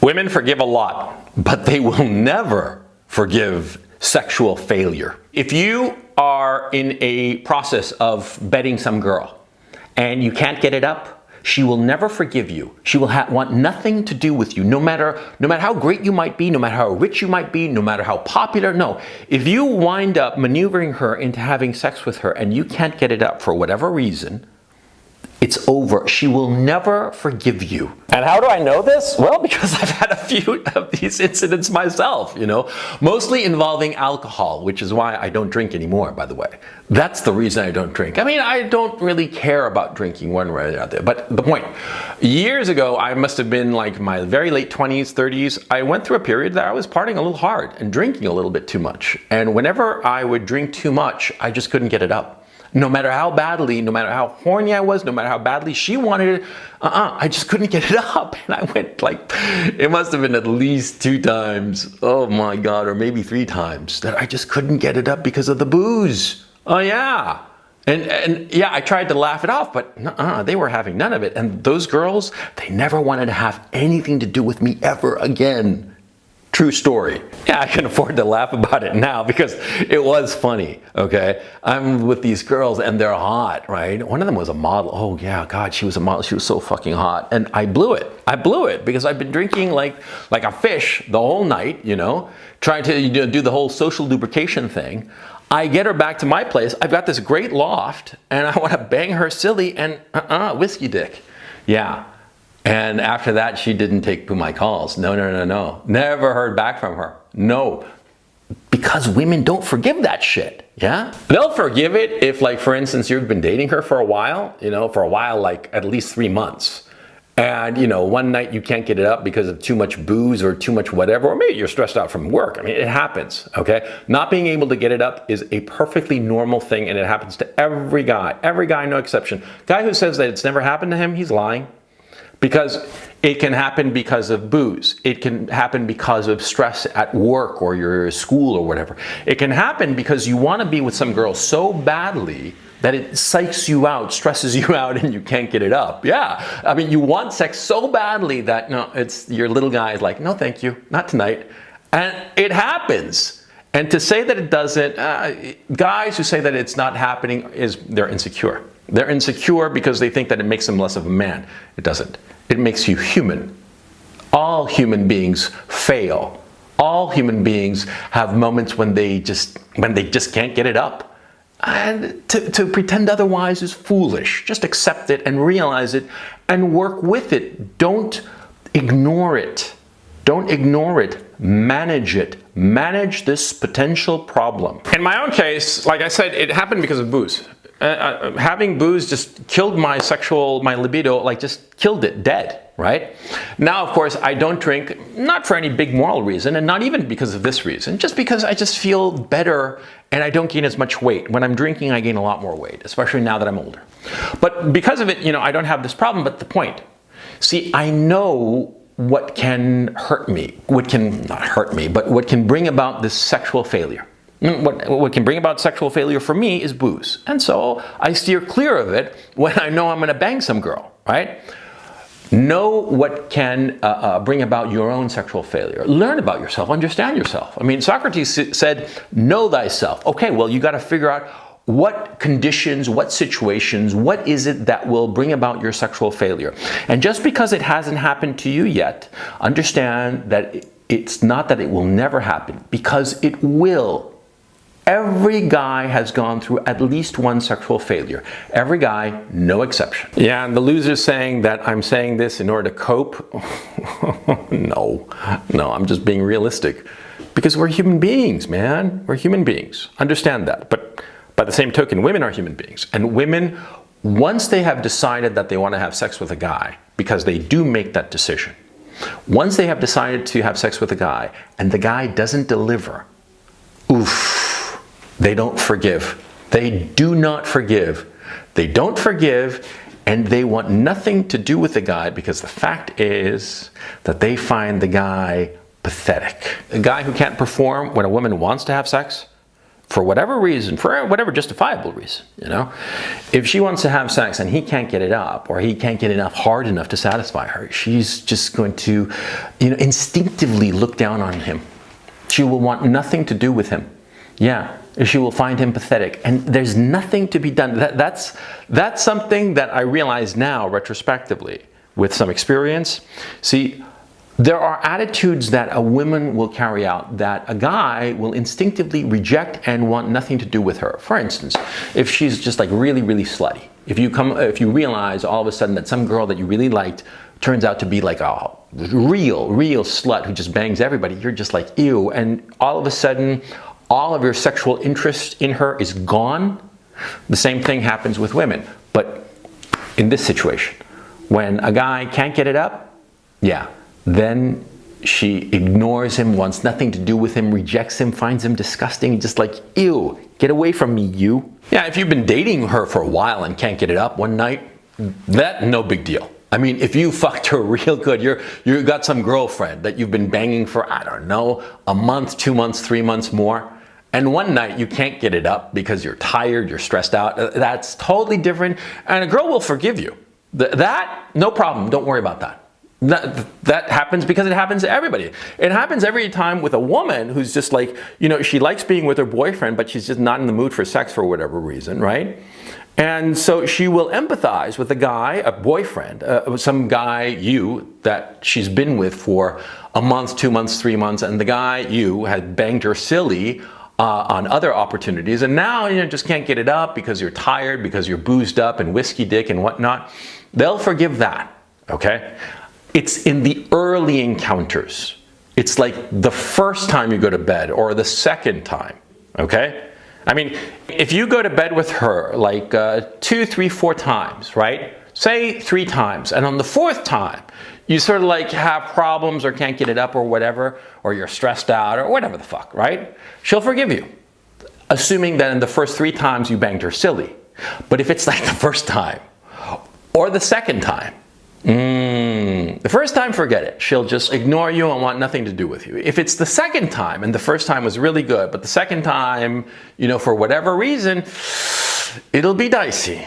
Women forgive a lot, but they will never forgive sexual failure. If you are in a process of bedding some girl and you can't get it up, she will never forgive you. She will want nothing to do with you, no matter how great you might be, no matter how rich you might be, no matter how popular. No, if you wind up maneuvering her into having sex with her and you can't get it up for whatever reason, it's over. She will never forgive you. And how do I know this? Well, because I've had a few of these incidents myself, mostly involving alcohol, which is why I don't drink anymore, by the way. That's the reason I don't drink. I mean, I don't really care about drinking one way or the other. But the point, years ago, I must have been like my very late 20s, 30s. I went through a period that I was partying a little hard and drinking a little bit too much. And whenever I would drink too much, I just couldn't get it up. No matter how badly, no matter how horny I was, no matter how badly she wanted it, I just couldn't get it up. And I went it must have been at least 2 times, oh my God, or maybe 3 times that I just couldn't get it up because of the booze. Oh yeah. And yeah, I tried to laugh it off, but they were having none of it. And those girls, they never wanted to have anything to do with me ever again. True story. Yeah, I can afford to laugh about it now because it was funny, okay? I'm with these girls and they're hot, right? One of them was a model. Oh yeah, God, she was a model. She was so fucking hot. And I blew it. I blew it because I've been drinking like a fish the whole night, trying to do the whole social lubrication thing. I get her back to my place. I've got this great loft and I want to bang her silly and whiskey dick. Yeah. And after that, she didn't take my calls. No. Never heard back from her. No. Because women don't forgive that shit. Yeah? They'll forgive it if, like, for instance, you've been dating her for a while, like at least 3 months. And, one night you can't get it up because of too much booze or too much whatever, or maybe you're stressed out from work. I mean, it happens, okay? Not being able to get it up is a perfectly normal thing, and it happens to every guy, no exception. Guy who says that it's never happened to him, he's lying. Because it can happen because of booze. It can happen because of stress at work or your school or whatever. It can happen because you want to be with some girl so badly that it psychs you out, stresses you out, and you can't get it up. Yeah, I mean, you want sex so badly that it's your little guy is like, no, thank you, not tonight. And it happens. And to say that it doesn't, guys who say that it's not happening, they're insecure. They're insecure because they think that it makes them less of a man. It doesn't. It makes you human. All human beings fail. All human beings have moments when they just can't get it up. And to pretend otherwise is foolish. Just accept it and realize it and work with it. Don't ignore it. Don't ignore it. Manage it. Manage this potential problem. In my own case, like I said, it happened because of booze. Having booze just killed my libido, just killed it dead, right? Now, of course, I don't drink, not for any big moral reason, and not even because of this reason, just because I just feel better and I don't gain as much weight. When I'm drinking, I gain a lot more weight, especially now that I'm older. But because of it, I don't have this problem, but the point. See, I know what can hurt me, what can bring about this sexual failure. What can bring about sexual failure for me is booze. And so I steer clear of it when I know I'm going to bang some girl, right? Know what can bring about your own sexual failure. Learn about yourself, understand yourself. I mean, Socrates said, know thyself. Okay, well, you got to figure out what conditions, what situations, what is it that will bring about your sexual failure. And just because it hasn't happened to you yet, understand that it's not that it will never happen, because it will. Every guy has gone through at least one sexual failure. Every guy, no exception. Yeah, and the loser's saying that I'm saying this in order to cope. No, I'm just being realistic. Because we're human beings, man. We're human beings. Understand that. But by the same token, women are human beings. And women, once they have decided that they want to have sex with a guy, because they do make that decision, once they have decided to have sex with a guy and the guy doesn't deliver, oof. They don't forgive. They do not forgive. They don't forgive, and they want nothing to do with the guy because the fact is that they find the guy pathetic. A guy who can't perform when a woman wants to have sex, for whatever reason, for whatever justifiable reason, you know, if she wants to have sex and he can't get it up, or he can't get it up hard enough to satisfy her, she's just going to, you know, instinctively look down on him. She will want nothing to do with him. Yeah, she will find him pathetic, and there's nothing to be done. That's something that I realize now retrospectively with some experience. See, there are attitudes that a woman will carry out that a guy will instinctively reject and want nothing to do with her. For instance, if she's just like really, really slutty, if you realize all of a sudden that some girl that you really liked turns out to be like a real slut who just bangs everybody, you're just like, ew, and all of a sudden all of your sexual interest in her is gone. The same thing happens with women, but in this situation, when a guy can't get it up, yeah, then she ignores him, wants nothing to do with him, rejects him, finds him disgusting, just like, ew, get away from me, you. Yeah, if you've been dating her for a while and can't get it up one night, that no big deal. I mean, if you fucked her real good, you got some girlfriend that you've been banging for, I don't know, a month, 2 months, 3 months more, and one night you can't get it up because you're tired, you're stressed out, that's totally different, and a girl will forgive you. That, no problem, don't worry about that. That happens because it happens to everybody. It happens every time with a woman who's just like, you know, she likes being with her boyfriend, but she's just not in the mood for sex for whatever reason, right? And so she will empathize with a guy, a boyfriend, some guy, you, that she's been with for a month, 2 months, 3 months, and the guy, you, had banged her silly on other opportunities, and now, you know, just can't get it up because you're tired, because you're boozed up and whiskey dick and whatnot. They'll forgive that, okay? It's in the early encounters. It's like the first time you go to bed or the second time, okay? I mean, if you go to bed with her like 2, 3, 4 times, right? Say 3 times, and on the 4th time, you sort of like have problems or can't get it up or whatever, or you're stressed out or whatever the fuck, right? She'll forgive you, assuming that in the first 3 times you banged her silly. But if it's like the first time or the second time, the first time, forget it. She'll just ignore you and want nothing to do with you. If it's the second time, and the first time was really good, but the second time, you know, for whatever reason, it'll be dicey.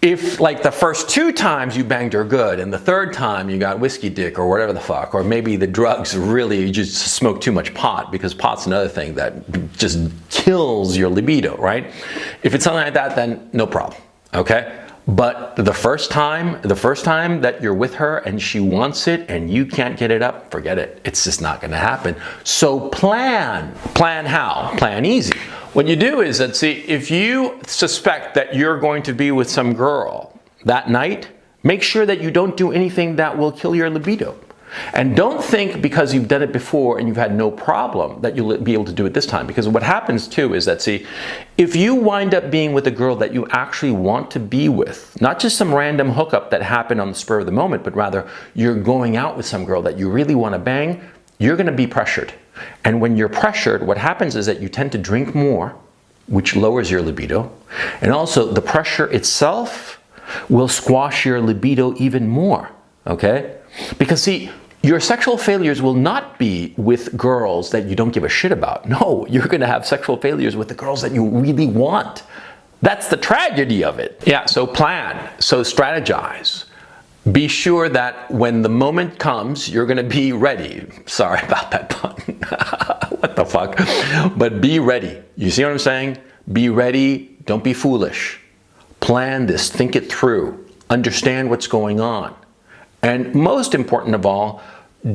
If like the first 2 times you banged her good, and the 3rd time you got whiskey dick or whatever the fuck, or maybe the drugs really, you just smoke too much pot, because pot's another thing that just kills your libido, right? If it's something like that, then no problem, okay? But the first time that you're with her and she wants it and you can't get it up, forget it. It's just not going to happen. So plan. Plan how? Plan easy. What you do is that, see, if you suspect that you're going to be with some girl that night, make sure that you don't do anything that will kill your libido. And don't think because you've done it before and you've had no problem that you'll be able to do it this time. Because what happens too is that, see, if you wind up being with a girl that you actually want to be with, not just some random hookup that happened on the spur of the moment, but rather you're going out with some girl that you really want to bang, you're going to be pressured. And when you're pressured, what happens is that you tend to drink more, which lowers your libido. And also the pressure itself will squash your libido even more, okay? Because, see, your sexual failures will not be with girls that you don't give a shit about. No, you're going to have sexual failures with the girls that you really want. That's the tragedy of it. Yeah, so plan, so strategize. Be sure that when the moment comes, you're going to be ready. Sorry about that pun. What the fuck? But be ready. You see what I'm saying? Be ready. Don't be foolish. Plan this. Think it through. Understand what's going on. And most important of all,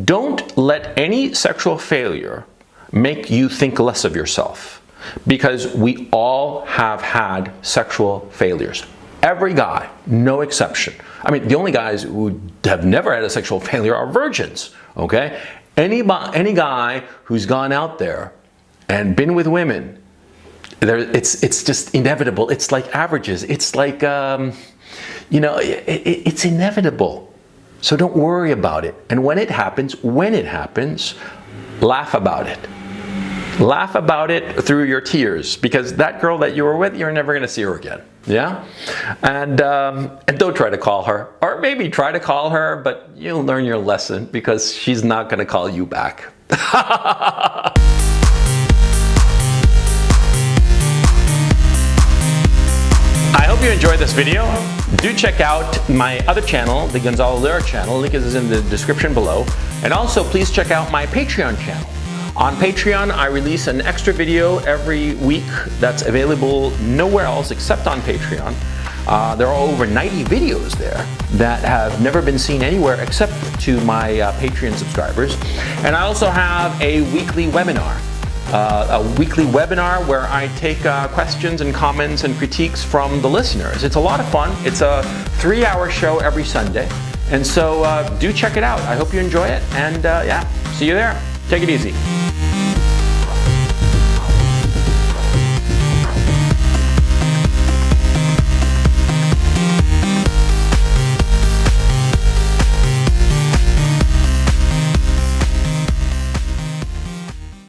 don't let any sexual failure make you think less of yourself. Because we all have had sexual failures. Every guy, no exception. I mean, the only guys who have never had a sexual failure are virgins, okay? Any guy who's gone out there and been with women, it's just inevitable. It's like averages. It's like, you know, it's inevitable. So don't worry about it. And when it happens, laugh about it. Laugh about it through your tears, because that girl that you were with, you're never going to see her again. Yeah? And don't try to call her. Or maybe try to call her, but you'll learn your lesson, because she's not going to call you back. hope you enjoyed this video. Do check out my other channel, the Gonzalo Lyric channel. Link is in the description below. And also please check out my Patreon channel. On Patreon, I release an extra video every week that's available nowhere else except on Patreon. There are over 90 videos there that have never been seen anywhere except to my Patreon subscribers. And I also have a weekly webinar. Where I take questions and comments and critiques from the listeners. It's a lot of fun. It's a 3-hour show every Sunday. And so do check it out. I hope you enjoy it. And yeah, see you there. Take it easy.